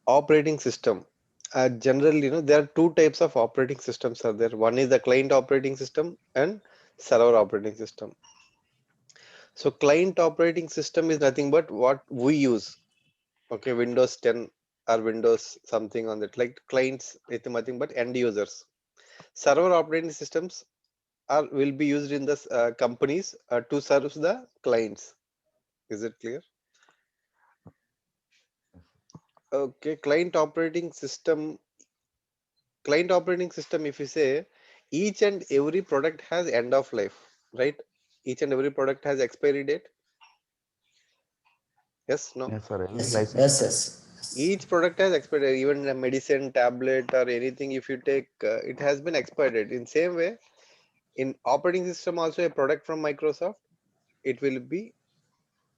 Operating system. Generally, there are two types of operating systems are there. One is the client operating system and server operating system. So client operating system is nothing but what we use. Okay, Windows 10 or Windows something on that. Like clients, it's nothing but end users. Server operating systems are will be used in the companies to serve the clients. Is it clear? Okay, client operating system, if you say, each and every product has end of life, right? Each and every product has expiry date. Yes, no? Yes, sir. Any Yes, license. yes, yes, yes. Each product has expired date. Even a medicine, tablet, or anything, if you take, it has been expired date. In same way, in operating system also, a product from Microsoft, it will be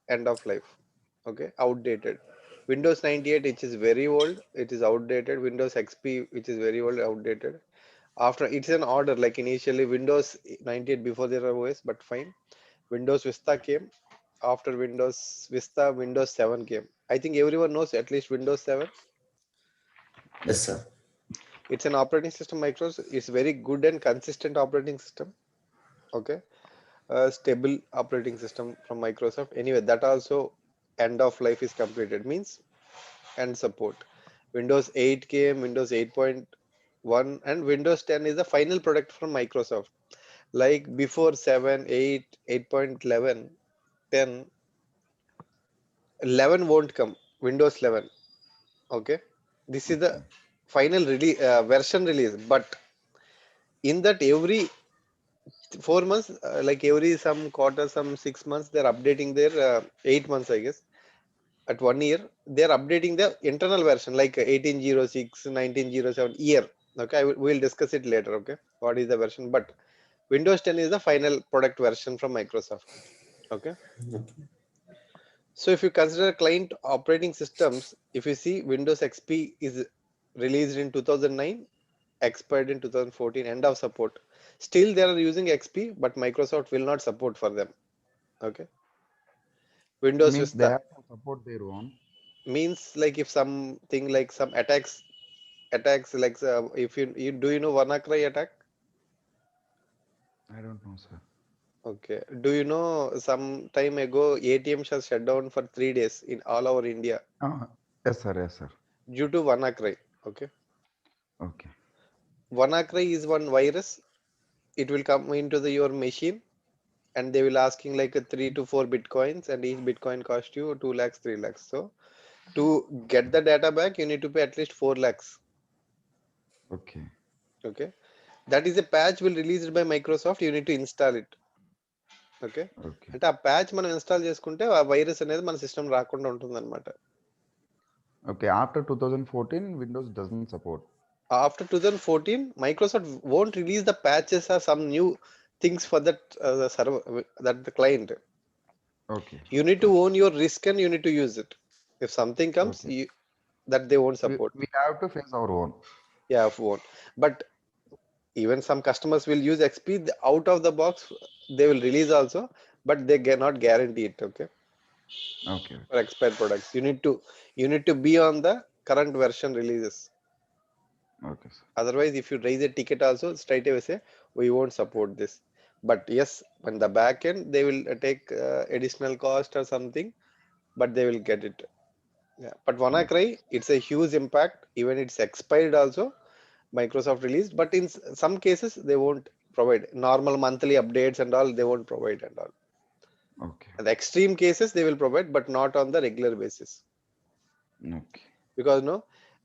end of life. Okay, outdated. Windows 98, which is very old, it is outdated. Windows XP, which is very old, outdated. After it's an order, like initially Windows 98 before there was OS, but fine. Windows Vista came. After Windows Vista, Windows 7 came. I think everyone knows at least Windows 7. Yes, sir. It's an operating system. Microsoft is very good and consistent operating system. Okay, stable operating system from Microsoft. Anyway, that also end of life is completed means end support. Windows 8 came, Windows 8.1, and Windows 10 is the final product from Microsoft. Like before 7, 8, 8.11, 10, 11 won't come. Windows 11. Okay. This is the Okay. final release, version release. But in that every 4 months, like every some quarter, some 6 months, they're updating their 8 months, I guess. At 1 year, they're updating the internal version like 1806, 1907 year. Okay. We'll discuss it later. Okay. What is the version? But Windows 10 is the final product version from Microsoft. Okay. So if you consider client operating systems, if you see Windows XP is released in 2009, expired in 2014, end of support. Still they are using XP, but Microsoft will not support for them. Okay. Windows Means they Vista have to support their own. means like if something like some attacks like if you do you know WannaCry attack? I don't know, sir. Okay. Do you know some time ago ATMs has shut down for 3 days in all over India Yes, sir. Yes, sir. due to WannaCry. Okay. Okay. WannaCry is one virus. It will come into your machine and they will asking like a 3 to 4 bitcoins, and each bitcoin cost you 2 lakhs, 3 lakhs. So to get the data back, you need to pay at least 4 lakhs. Okay. Okay. That is a patch will released by Microsoft. You need to install it. Okay. Okay. అంటే ఆ patch మనం install చేసుకుంటే ఆ virus అనేది మన system రాకుండా ఉంటుందన్నమాట. Okay. After 2014, Windows doesn't support. After 2014, Microsoft won't release the patches or some new things for that server, that the client. Okay. You need to Okay. own your risk and you need to use it. If something comes, Okay. that they won't We, support. we have to face our own. Yeah, won't. But even some customers will use XP out of the box. They will release also, but they cannot guarantee it. Okay, Okay. Okay. for expired products, you need to be on the current version releases. Okay, sir. Otherwise, if you raise a ticket also, straight away say we won't support this. But yes, when the back end they will take additional cost or something, but they will get it. Yeah. But Okay. WannaCry, it's a huge impact. Even it's expired also, Microsoft released. But in some cases, they won't provide normal monthly updates and all. They won't provide and all. Okay. And the extreme cases they will provide, but not on the regular basis. Okay. Because no,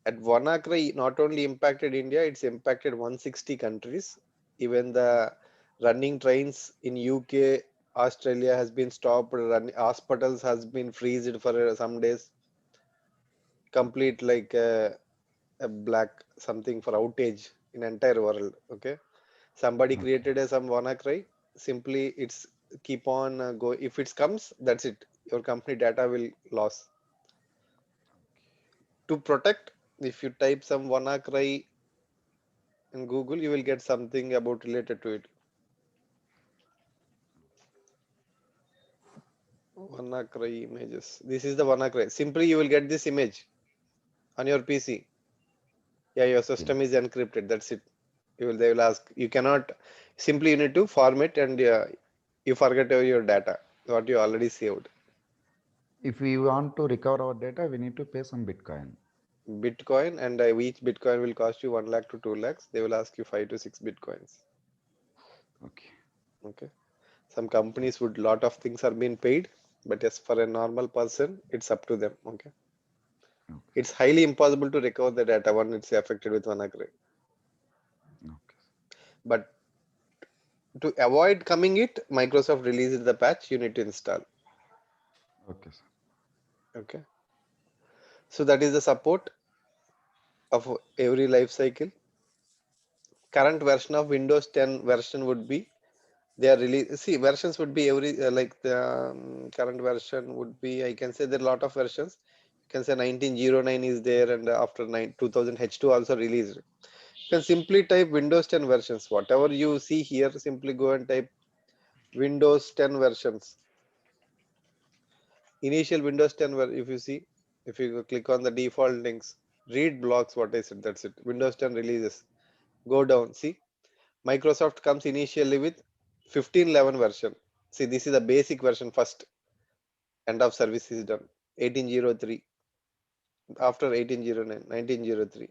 at WannaCry not only impacted India, it's impacted 160 countries. Even the running trains in UK, Australia has been stopped. Running hospitals has been freezed for some days. Okay. Complete like a black something for outage in entire world. Okay, somebody Okay. created a some WannaCry. Simply, it's keep on go. If it comes, that's it. Your company data will loss. To protect, if you type some WannaCry in Google, you will get something about related to it. WannaCry images. This is the WannaCry. Simply, you will get this image. on your PC. Yeah, your Okay. system is encrypted. That's it. They will ask. You cannot simply, you need to format, and you forget your data what you already saved. If we want to recover our data, we need to pay some Bitcoin. Bitcoin, and each Bitcoin will cost you 1 lakh to 2 lakhs. They will ask you 5 to 6 Bitcoins. Okay. Okay. Some companies would lot of things are being paid, but yes, for a normal person, it's up to them. Okay. Okay. It's highly impossible to recover the data when it's affected with WannaCry. Okay. But to avoid coming it, Microsoft released the patch you need to install. Okay, sir. Okay. So that is the support of every life cycle. Current version of Windows 10 version would be they are release. See, versions would be every like the current version would be. I can say there are a lot of versions. You can say 1909 is there, and after 2000 H2 also released. You can simply type Windows 10 versions. Whatever you see here, simply go and type Windows 10 versions. Initial Windows 10 if you see, if you click on the default links, read blogs, what I said, that's it. Windows 10 releases. Go down, see. Microsoft comes initially with 15.11 version. See, this is the basic version first. End of service is done. 1803. After 1809, 1903.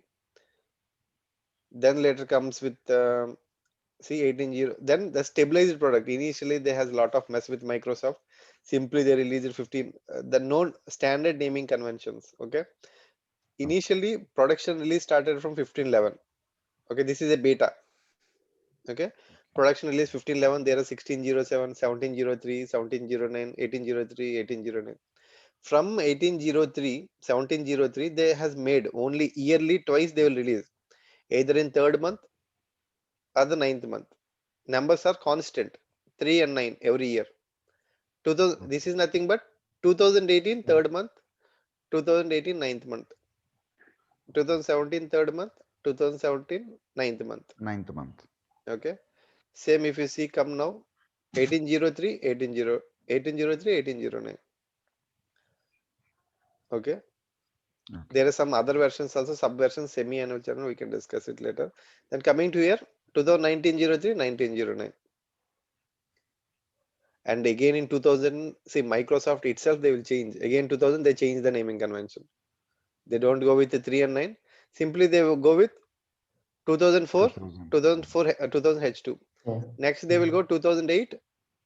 Then later comes with see 18.0. Then the stabilized product. Initially, they has a lot of mess with Microsoft. Simply they released 15. The known standard naming conventions. Okay. Okay. Initially, production release started from 15.11. Okay, this is a beta. Okay, production release 15.11. There are 16.07, 17.03, 17.09, 18.03, 18.09. From 18.03, 17.03, they has made only yearly twice they will release, either in third month or the ninth month. Numbers are constant, 3 and 9 every year. 2000, Okay. this is nothing but 2018 third month, 2018 ninth month, 2017 third month, 2017 ninth month. Ninth month. Okay. Same if you see come now 1803, 1803, 1809. Okay. Okay. There are some other versions also, subversions, semi-annual channel. We can discuss it later. Then coming to here 2019 03, 1909. And again in 2000, see Microsoft itself, they will change. Again 2000, they change the naming convention. They don't go with the 3 and 9. Simply they will go with 2004, 2000. 2004, 2000 H2. Oh, Next they will go 2008,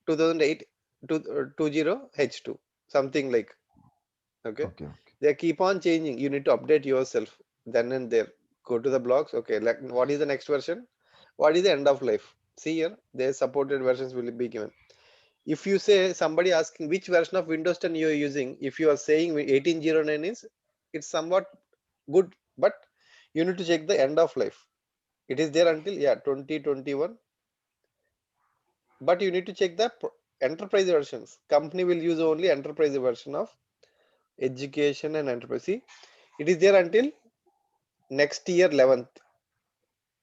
2008 to 20 H2, something like. Okay, Okay. Okay. they keep on changing. You need to update yourself then and there. Go to the blogs. Okay, like what is the next version? What is the end of life? See here, their supported versions will be given. If you say somebody asking which version of Windows 10 you are using, if you are saying 1809 is, it's somewhat good, but you need to check the end of life. It is there until 2021, but you need to check the enterprise versions. Company will use only enterprise version of education and enterprise. See, it is there until next year 11th,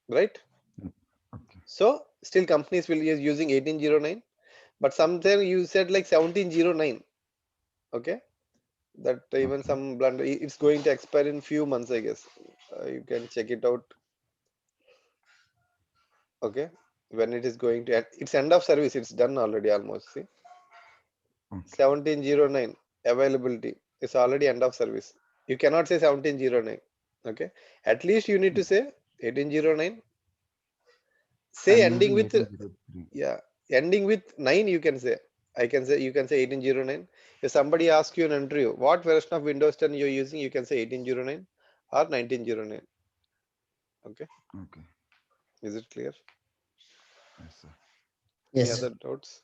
right? Mm. Okay. So still companies will use using 1809, but sometimes you said like 1709. Okay, that even Okay. some blunder. It's going to expire in few months, I guess. You can check it out. Okay, when it is going to end, it's end of service. It's done already almost. See, Okay. 1709 availability. It's already end of service. You cannot say 1709. Okay, at least you need to say 1809. Say I'm ending using with 1803. yeah, ending with 9 you can say. I can say you can say 1809. If somebody asks you in an interview what version of Windows 10 you're using, you can say 1809 or 1909. Okay, Okay. is it clear? Yes, sir. Any yes. other doubts?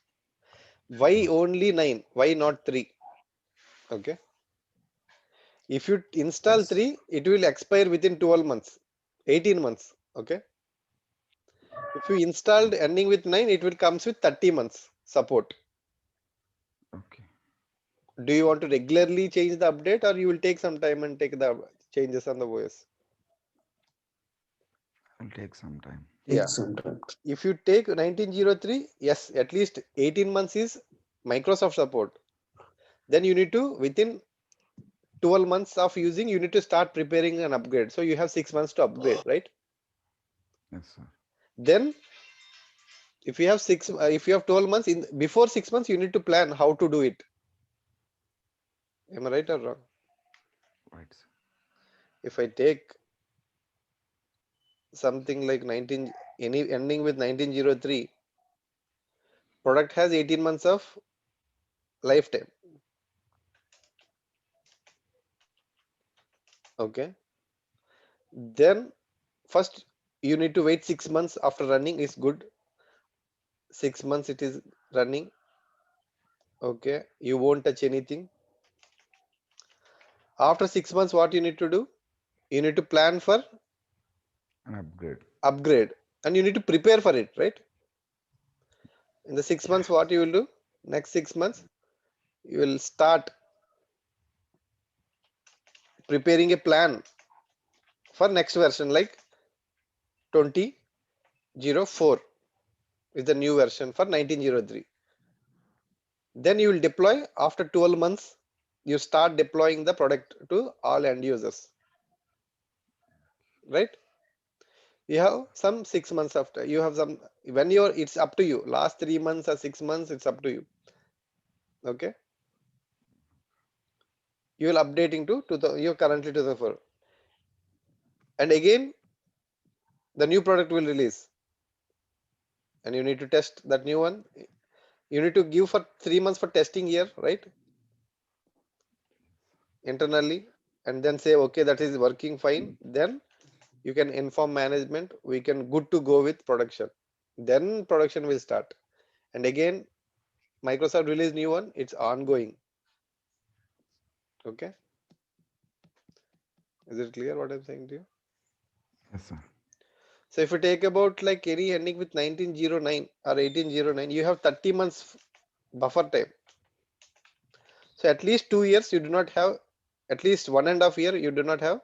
Why No, sir. only 9? Why not 3? Okay, if you install Yes. 3, it will expire within 12 months, 18 months. Okay, if you installed ending with 9, it will comes with 30 months support. Okay. Do you want to regularly change the update, or you will take some time and take the changes on the OS? It'll take some time. Take Yeah. some time. If you take 1903, yes, at least 18 months is Microsoft support. Then you need to within 12 months of using, you need to start preparing an upgrade. So you have 6 months to upgrade, right? Yes, sir. Then if you have if you have 12 months, in before 6 months, you need to plan how to do it. Am I right or wrong? Right, sir. If I take something like 19, any ending with 1903, product has 18 months of lifetime. Okay. Then first you need to wait 6 months after running is good. 6 months it is running. Okay. You won't touch anything. After 6 months, what you need to do? You need to plan for An upgrade. upgrade and you need to prepare for it, right? In the 6 months, what you will do? Next 6 months, you will start preparing a plan for next version like 2004 is the new version for 1903. Then you will deploy after 12 months. You start deploying the product to all end users, right? You have some 6 months after. You have some when you're. It's up to you. Last 3 months or 6 months, it's up to you. Okay. You will updating to the you're currently to the 4, and again the new product will release, and you need to test that new one. You need to give for 3 months for testing here, right? Internally, and then say okay, that is working fine. Then you can inform management, we can good to go with production. Then production will start, and again Microsoft release new one, it's ongoing. Okay, is it clear what I'm saying to you? Yes, sir. So if you take about like any ending with 1909 or 1809, you have 30 months buffer time. So at least 2 years you do not have, at least 1.5 year you do not have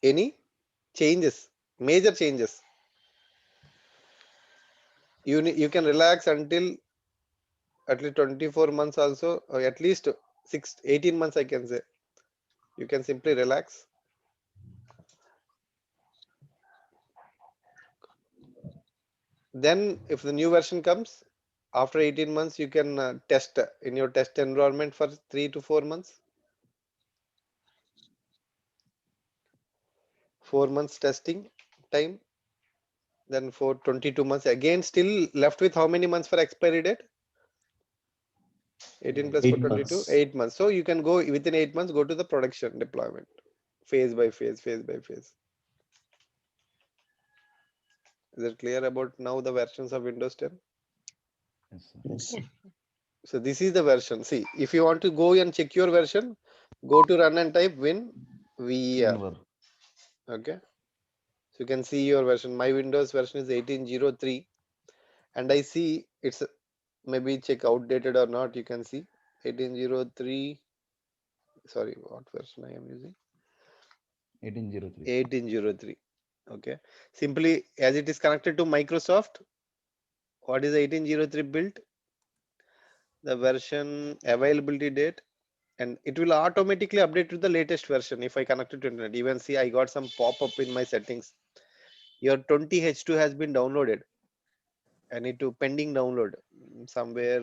any changes, major changes. You can relax until at least 24 months also, or at least 18 months I can say. You can simply relax. Then if the new version comes, after 18 months you can test in your test environment for 3 to 4 months. 4 months testing time, then for 22 months again, still left with how many months for expiry date? 18 plus 4, 8 22, months. 8 months. So you can go within 8 months, go to the production deployment, phase by phase, phase by phase. Is it clear about now the versions of Windows 10? Yes, sir. Yes, sir. So this is the version. See, if you want to go and check your version, go to run and type WinVer. Winver. Okay. So you can see your version. My Windows version is 1803, and I see it's maybe check outdated or not. You can see 1803. Sorry, what version I am using? 1803. 1803. Okay. Simply as it is connected to Microsoft, what is 1803 built? The version availability date, and it will automatically update to the latest version if I connect it to internet. Even see I got some pop-up in my settings. Your 20H2 has been downloaded. I need to pending download somewhere.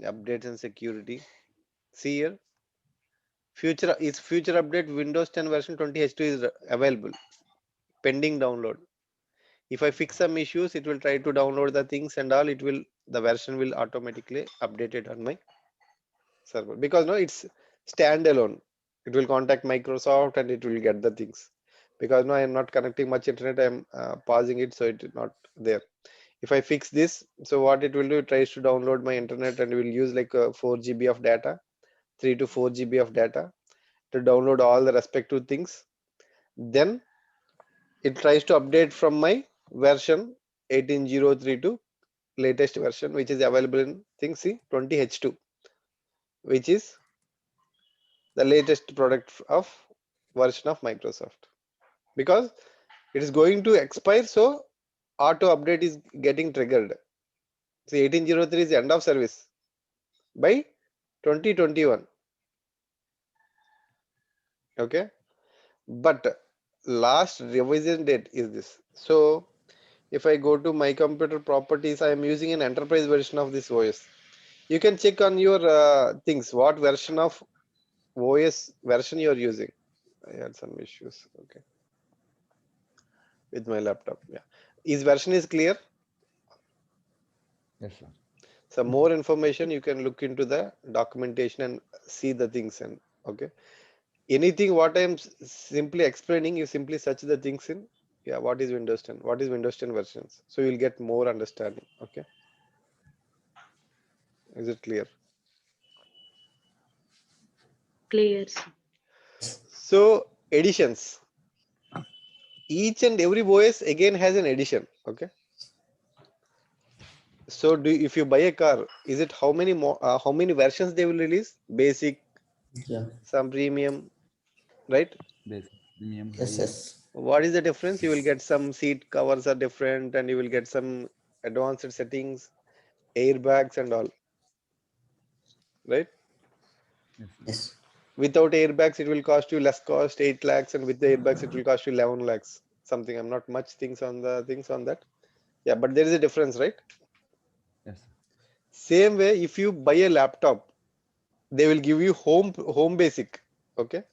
Updates and security. See here. Future update Windows 10 version 20H2 is available. Pending download. If I fix some issues, it will try to download the things and all. The version will automatically update it on my server, because no, it's standalone. It will contact Microsoft and it will get the things. Because no, I am not connecting much internet. I am pausing it, so it is not there. If I fix this, so what it will do, it tries to download my internet and will use like 4 GB of data, 3 to 4 GB of data to download all the respective things. Then it tries to update from my version 1803 to latest version, which is available in thing C 20H2, which is the latest product of version of Microsoft. Because it is going to expire, so auto update is getting triggered. See, 1803 is the end of service. by 2021. Okay, but last revision date is this. So if I go to my computer properties, I am using an enterprise version of this OS. You can check on your things what version of OS version you are using. I had some issues. Okay, with my laptop. Yeah, is version is clear. Yes, sir. Some more information you can look into the documentation and see the things. And okay, anything what I am simply explaining, you simply search the things in. Yeah, what is Windows 10? What is Windows 10 versions? So you'll get more understanding. Okay, is it clear? Clear, sir. So editions. Each and every OS again has an edition. Okay. So if you buy a car, is it how many more how many versions they will release? Basic, Yeah. some premium, right? Basic, premium, Yes, high-end. yes. What is the difference? You will get some seat covers are different, and you will get some advanced settings, airbags and all, right? Yes, sir. Yes. Without airbags, it will cost you less cost, 8 lakhs, and with the airbags, it will cost you 11 lakhs. Something. I'm not much things on the things on that. Yeah, but there is a difference, right? Yes, sir. Same way, if you buy a laptop, they will give you home basic. Okay.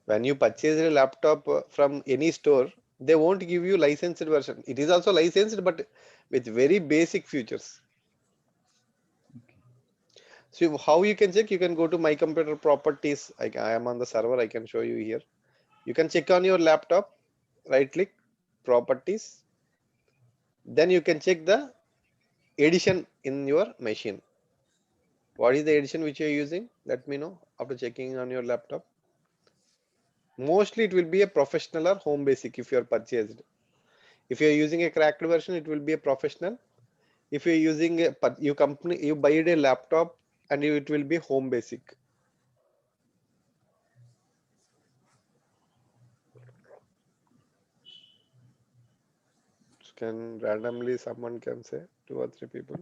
When you purchase a laptop from any store, they won't give you licensed version. It is also licensed, but with very basic features. Okay. So how you can check? You can go to my computer properties. I am on the server. I can show you here. You can check on your laptop. Right click, properties. Then you can check the edition in your machine. What is the edition which you are using? Let me know after checking on your laptop. Mostly it will be a professional or home basic if you are purchased. If you are using a cracked version, it will be a professional. If you are using you buy a laptop and it will be home basic. Can randomly someone can say 2 or 3 people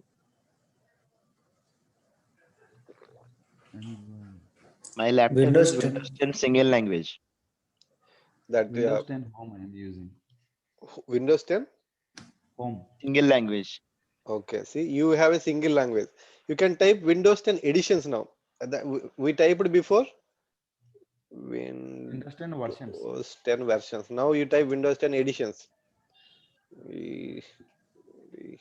And My laptop is Windows 10. Windows 10 single language. that Windows 10 Home I am using. Windows 10. Home. Single language. Okay, see, you have a single language. You can type Windows 10 editions now. We typed before Windows 10 versions. Windows 10 versions. Now you type Windows 10 editions. We- we-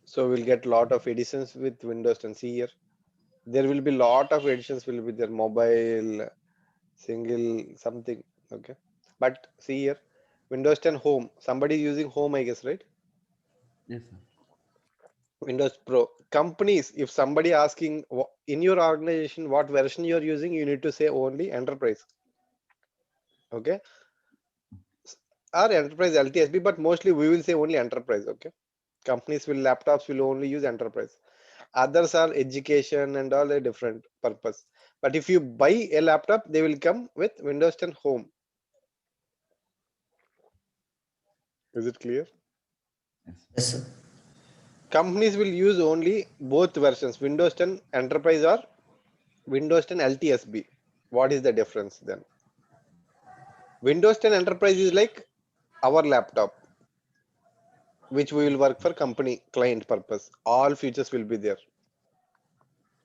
So we'll get lot of editions with Windows 10. See here, there will be lot of editions will be there. Mobile, single, something. Okay, but see here, Windows 10 Home. Somebody is using Home, I guess, right? Yes, sir. Windows Pro. Companies, if somebody asking in your organization what version you are using, you need to say only Enterprise. Okay, or Enterprise LTSB, but mostly we will say only Enterprise. Okay, companies will laptops will only use Enterprise. Others are education and all a different purpose. But if you buy a laptop, they will come with Windows 10 Home. Is it clear? Yes. Yes, sir. Companies will use only both versions, Windows 10 Enterprise or Windows 10 LTSB. What is the difference then? Windows 10 Enterprise is like our laptop, which we will work for company client purpose. All features will be there.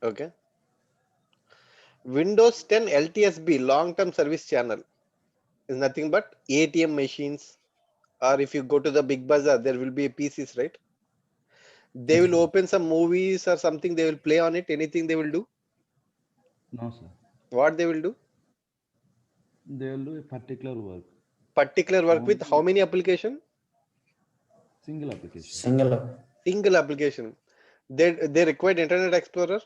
Okay. Windows 10 LTSB long-term service channel is nothing but ATM machines, or if you go to the big bazaar, there will be PCs, right? They Yes. will open some movies or something, they will play on it, anything they will do. No, sir. What they will do? They will do a particular work. Particular work with how Only many application? single application. Single up. Single application. They require Internet Explorer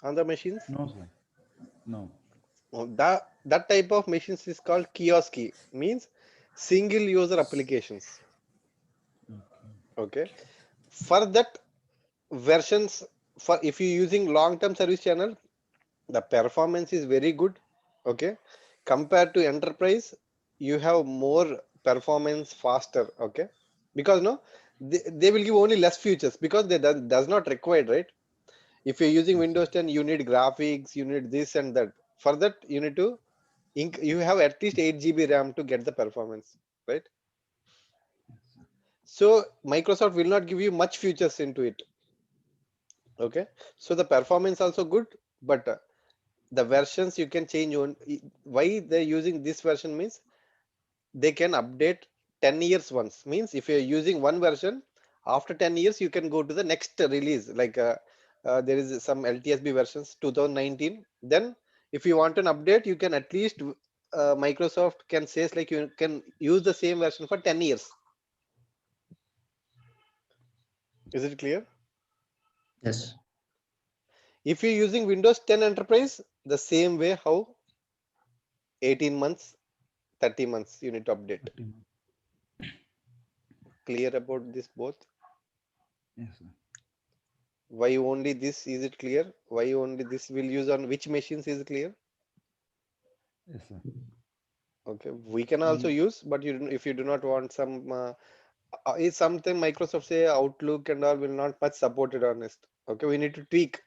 on the machines. No, sir. No. That type of machines is called kiosk, means single user applications. Okay. Okay. For that versions, for if you using long term service channel, the performance is very good. Okay, compared to enterprise, you have more performance faster. Okay, because no, they will give only less features because they does not required, right? If you're using Windows 10, you need graphics, you need this and that. For that, you need to you have at least 8 GB RAM to get the performance, right? So Microsoft will not give you much features into it. Okay, so the performance also good, but the versions you can change on. Why they're using this version means they can update 10 years once. Means if you're using one version, after 10 years you can go to the next release. Like there is some LTSB versions 2019. Then if you want an update, you can at least Microsoft can say like you can use the same version for 10 years. Is it clear? Yes. If you're using Windows 10 Enterprise, the same way how 18 months, 30 months you need to update. Clear about this both? Yes, sir. Why only this? Is it clear? Why only this will use on which machines is clear? Yes, sir. Okay, we can also use, but if you do not want some, is something Microsoft say Outlook and all will not much supported on it. Okay, we need to tweak.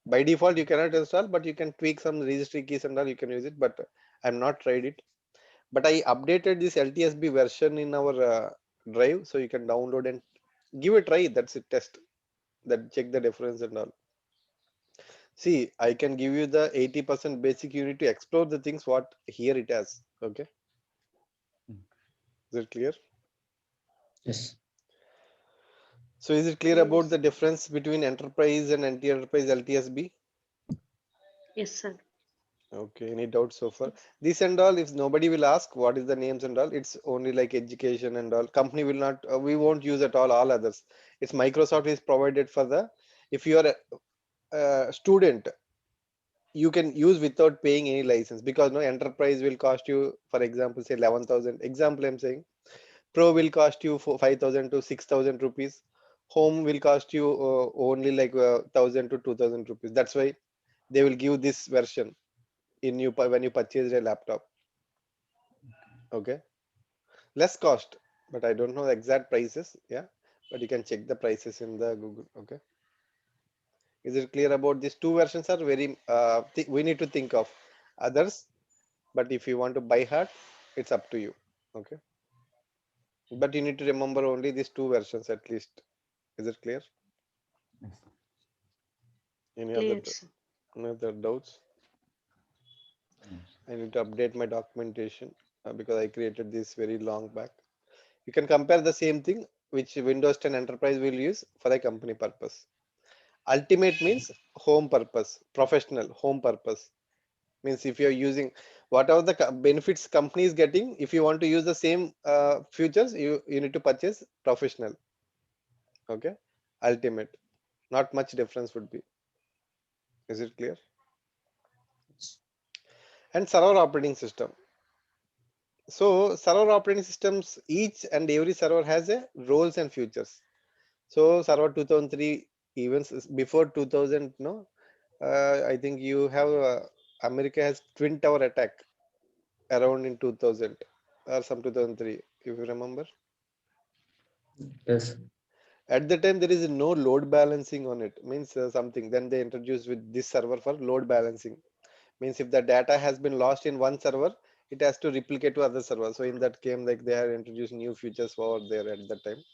By default, you cannot install, but you can tweak some registry keys and all. You can use it, but I'm not tried it. But I updated this LTSB version in our drive, so you can download and give a try. That's a test. That check the difference and all. See, I can give you the 80% basic. You need to explore the things what here it has. Okay, is it clear? Yes. So is it clear about the Yes. difference between enterprise and anti-enterprise LTSB? Yes, sir. Okay, any doubts so far? This and all, if nobody will ask what is the names and all, it's only like education and all. Company will not, we won't use at all others. It's Microsoft is provided for the, if you are a student, you can use without paying any license because no enterprise will cost you, for example, say 11,000. Example, I'm saying Pro will cost you 5,000 to 6,000 rupees. Home will cost you only like 1,000 to 2,000 rupees. That's why they will give this version in you when you purchase a laptop. Okay, less cost, but I don't know the exact prices. Yeah, but you can check the prices in the Google. Okay, is it clear about these two versions are very we need to think of others, but if you want to buy hard, it's up to you. Okay, but you need to remember only these two versions at least. Is it clear? Yes, sir. Clear, sir. Any other doubts? No, I need to update my documentation because I created this very long back. You can compare the same thing which Windows 10 Enterprise will use for a company purpose. Ultimate means home purpose, professional home purpose. Means if you're using whatever the benefits company is getting, if you want to use the same features, you need to purchase professional. Okay, ultimate. Not much difference would be. Is it clear? And server operating system. So server operating systems, each and every server has a roles and features. So server 2003 events before 2000, no, I think you have America has twin tower attack around in 2000 or some 2003, if you remember. Yes. At the time there is no load balancing on it. Means something. Then they introduced with this server for load balancing. Means if the data has been lost in one server, it has to replicate to other server. So in that game, like they have introduced new features over there at that time.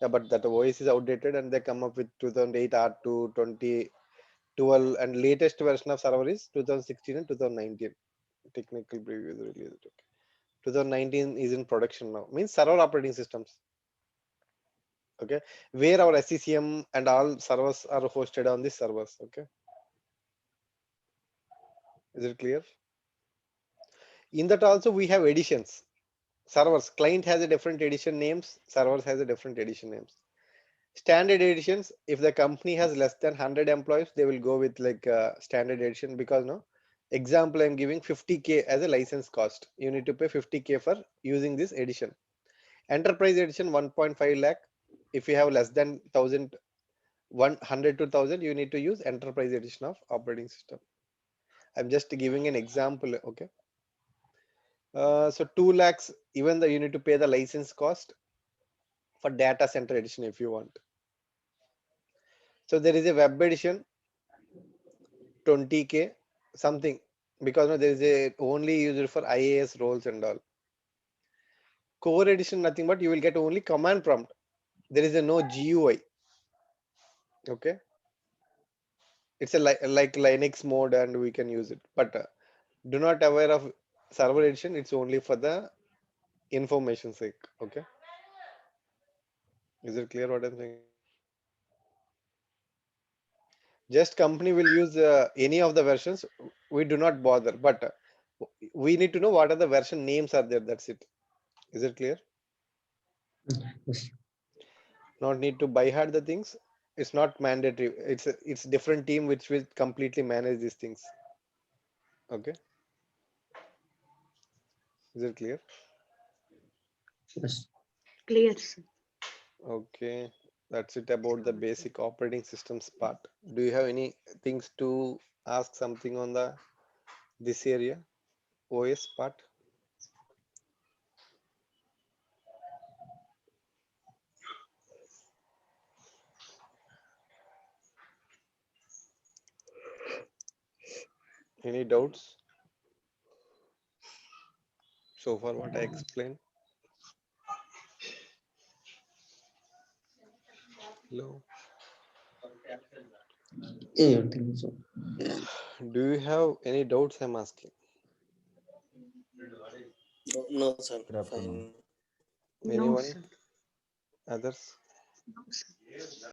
Yeah, but that OS is outdated and they come up with 2008 R2 2012 and latest version of server is 2016 and 2019. Technical preview is released. Okay. 2019 is in production now. Means server operating systems. Okay, where our SCCM and all servers are hosted on these servers. Okay, is it clear? In that also we have editions. Servers client has a different edition names. Servers has a different edition names. Standard editions, if the company has less than 100 employees, they will go with like standard edition because no. Example, I'm giving 50K as a license cost. You need to pay 50K for using this edition. Enterprise edition 1.5 lakh. If you have less than 1,000, 100 to 1,000, you need to use enterprise edition of operating system. I'm just giving an example. Okay. So 2 lakhs, even though you need to pay the license cost for data center edition if you want. So there is a web edition 20K something, because no, there is a only user for IAS roles and all. Core edition nothing but you will get only command prompt. There is a no GUI. Okay, it's a like Linux mode and we can use it, but do not aware of server edition. It's only for the information sake. Okay, is it clear what I'm saying? Just company will use any of the versions. We do not bother, but we need to know what are the version names are there. That's it. Is it clear? Yes. Not need to buy hard the things. It's not mandatory. It's different team which will completely manage these things. Okay, is it clear? Yes. Clear, sir. Okay, that's it about the basic operating systems part. Do you have any things to ask something on the this area, OS part? Any doubts so far what I explained? Hello. Yeah, I think so. Do you have any doubts I'm asking? No, sir. Good afternoon. Fine. No, Anyone? sir. Others? No, sir.